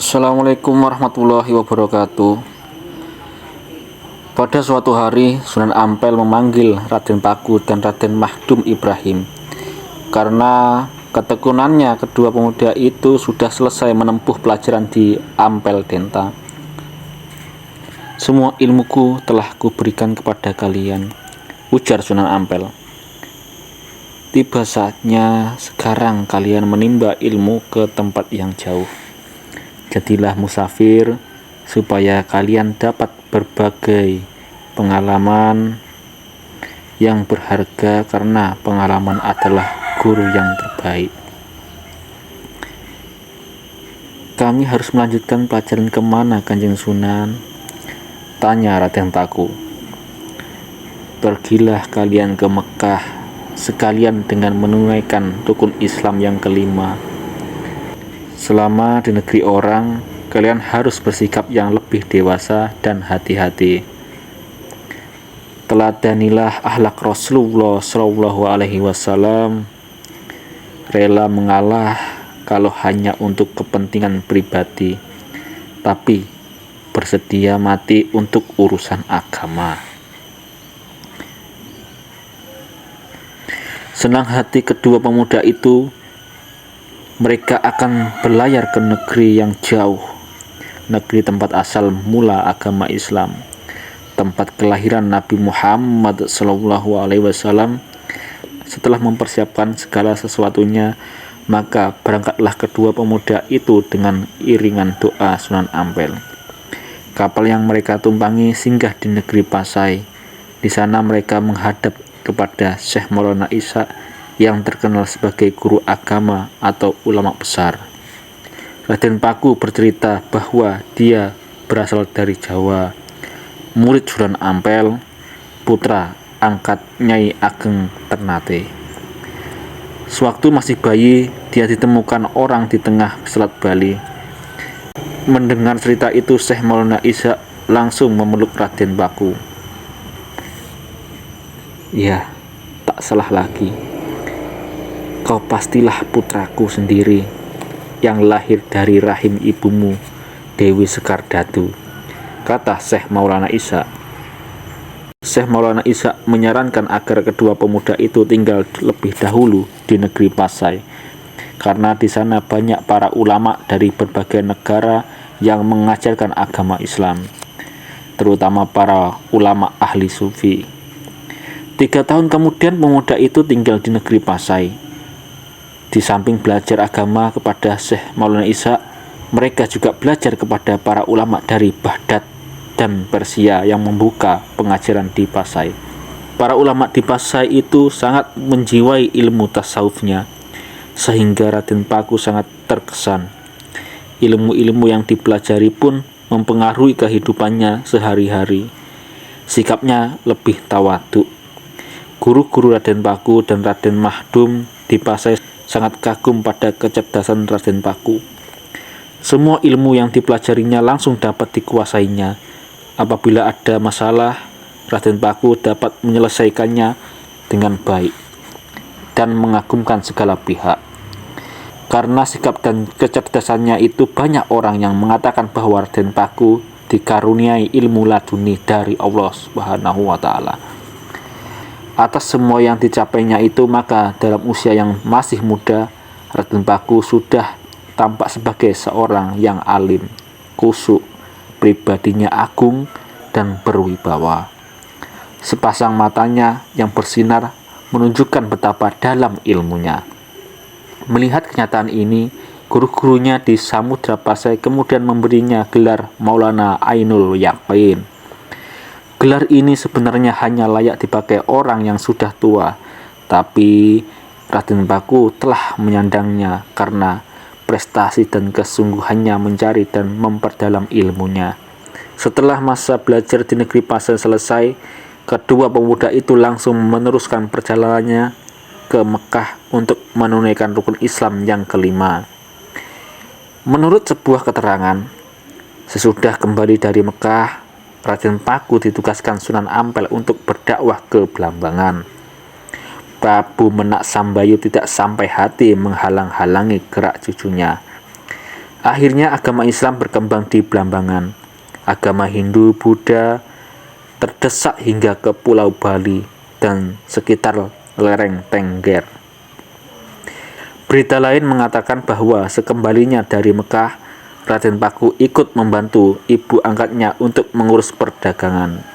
Assalamualaikum warahmatullahi wabarakatuh. Pada suatu hari, Sunan Ampel memanggil Raden Paku dan Raden Mahdum Ibrahim karena ketekunannya kedua pemuda itu sudah selesai menempuh pelajaran di Ampel Denta. "Semua ilmuku telah kuberikan kepada kalian," ujar Sunan Ampel. "Tiba saatnya sekarang kalian menimba ilmu ke tempat yang jauh. Jadilah musafir supaya kalian dapat berbagai pengalaman yang berharga, karena pengalaman adalah guru yang terbaik." "Kami harus melanjutkan pelajaran kemana, Kanjeng Sunan?" tanya Raden Paku. "Pergilah kalian ke Mekah sekalian dengan menunaikan rukun Islam yang kelima. Selama di negeri orang, kalian harus bersikap yang lebih dewasa dan hati-hati. Teladanilah akhlak Rasulullah Shallallahu Alaihi Wasallam, rela mengalah kalau hanya untuk kepentingan pribadi, tapi bersedia mati untuk urusan agama." Senang hati kedua pemuda itu. Mereka akan berlayar ke negeri yang jauh, negeri tempat asal mula agama Islam, tempat kelahiran Nabi Muhammad SAW. Setelah mempersiapkan segala sesuatunya, maka berangkatlah kedua pemuda itu dengan iringan doa Sunan Ampel. Kapal yang mereka tumpangi singgah di negeri Pasai. Di sana mereka menghadap kepada Syekh Maulana Isa yang terkenal sebagai guru agama atau ulama besar. Raden Paku bercerita bahwa dia berasal dari Jawa, murid Sunan Ampel, putra angkat Nyai Ageng Ternate. Sewaktu masih bayi, dia ditemukan orang di tengah Selat Bali. Mendengar cerita itu, Syekh Maulana Isa langsung memeluk Raden Paku. "Ya, tak salah lagi. Kau pastilah putraku sendiri yang lahir dari rahim ibumu, Dewi Sekardatu," kata Syekh Maulana Isa. Syekh Maulana Isa menyarankan agar kedua pemuda itu tinggal lebih dahulu di negeri Pasai, karena di sana banyak para ulama dari berbagai negara yang mengajarkan agama Islam, terutama para ulama ahli sufi. 3 tahun kemudian pemuda itu tinggal di negeri Pasai. Di samping belajar agama kepada Syekh Maulana Isa, mereka juga belajar kepada para ulama dari Baghdad dan Persia yang membuka pengajaran di Pasai. Para ulama di Pasai itu sangat menjiwai ilmu tasawufnya, sehingga Raden Paku sangat terkesan. Ilmu-ilmu yang dipelajari pun mempengaruhi kehidupannya sehari-hari. Sikapnya lebih tawadhu. Guru-guru Raden Paku dan Raden Mahdum di Pasai sangat kagum pada kecerdasan Raden Paku. Semua ilmu yang dipelajarinya langsung dapat dikuasainya. Apabila ada masalah, Raden Paku dapat menyelesaikannya dengan baik dan mengagumkan segala pihak. Karena sikap dan kecerdasannya itu, banyak orang yang mengatakan bahwa Raden Paku dikaruniai ilmu laduni dari Allah Subhanahu wa Ta'ala. Atas semua yang dicapainya itu, maka dalam usia yang masih muda, Raden Paku sudah tampak sebagai seorang yang alim, khusyuk, pribadinya agung dan berwibawa. Sepasang matanya yang bersinar menunjukkan betapa dalam ilmunya. Melihat kenyataan ini, guru-gurunya di Samudra Pasai kemudian memberinya gelar Maulana Ainul Yaqin. Gelar ini sebenarnya hanya layak dipakai orang yang sudah tua, tapi Raden Paku telah menyandangnya karena prestasi dan kesungguhannya mencari dan memperdalam ilmunya. Setelah masa belajar di negeri Pasai selesai, kedua pemuda itu langsung meneruskan perjalanannya ke Mekah untuk menunaikan rukun Islam yang kelima. Menurut sebuah keterangan, sesudah kembali dari Mekah, Raden Paku ditugaskan Sunan Ampel untuk berdakwah ke Blambangan. Prabu Menak Sambayu tidak sampai hati menghalang-halangi gerak cucunya. Akhirnya agama Islam berkembang di Blambangan. Agama Hindu, Buddha terdesak hingga ke Pulau Bali dan sekitar lereng Tengger. Berita lain mengatakan bahwa sekembalinya dari Mekah, Raden Paku ikut membantu ibu angkatnya untuk mengurus perdagangan.